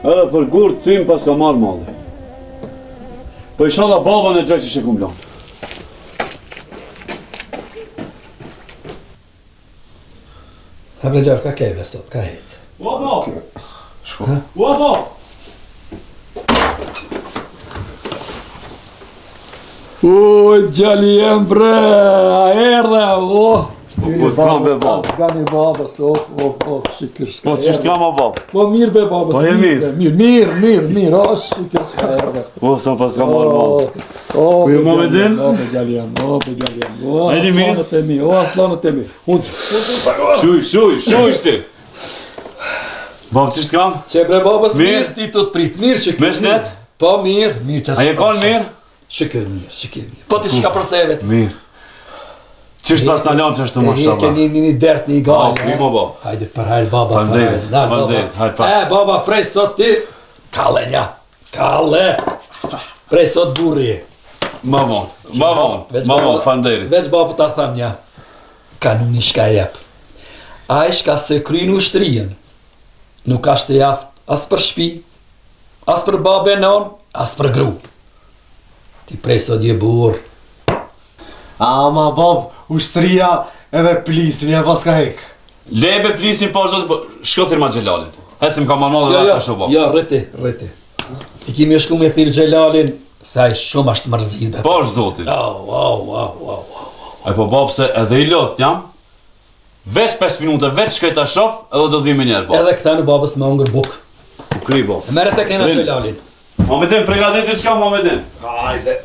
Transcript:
Edhe për gurë të tim pas ka marrë malli. Po inshallah baba në gjë që shikum lanë. Habregjar, ka kejve sot, ka hecë. Uaba! Shko. Uaba! Gjali jem bre, a erdhe, Po s'kam be bab. Gani babës, shikër shka Po që s'kam o bab? Po mirë be babës, Po je mirë? Mirë, shikër shka erdhe. Po sa pas ka marrë malli. Po je Muhamedin? be gjali jem, Edi mirë? aslanët e mi, aslanët e mi. Shuj ti! Bab që s'kam? Që bre babës Mirë. mirë, ti të të prit, mirë shikër. Me shnet? Po mirë që A je kanë mirë? Shikër mirë. Po ti shka përcevet. Mirë. Qështë pas në lanë që është të mashallah? Keni një dert një gajnë. Primo bab. Hajde për hajde baba. Faleminderit, faleminderit, hajde pak. Baba, prej sot ti. Kalle nja. Kalle. Prej sot burri. Ma vonë, faleminderit. Veç baba ta tham nja. Kanuni shka jep. A i shka se krynu shtrien. Nuk ashtë jaft as për shpi, as për babe non, as për gru. Ti prej sot je burr. Ama bab, ushtria edhe plisin ja pas ka hek. Lebe plisin pa zhotë, po shko thirma Gjelalin. Hesim ka manodhe dhe ata shobo. Jo, rriti. Ti kimi shku me thirë Gjelalin, se aj shumë ashtë mërzit. Pa është zotin. Au. E po bab se edhe i lodhët jam, veç 5 minuta, veç shkajta shof, edhe do të vime njerë bab. Edhe këta në babës me ongër buk. U kri bab. E mere të kena Vini. Gjelalin. Muhamedin, pregatit i qka Muhamedin? Hajde.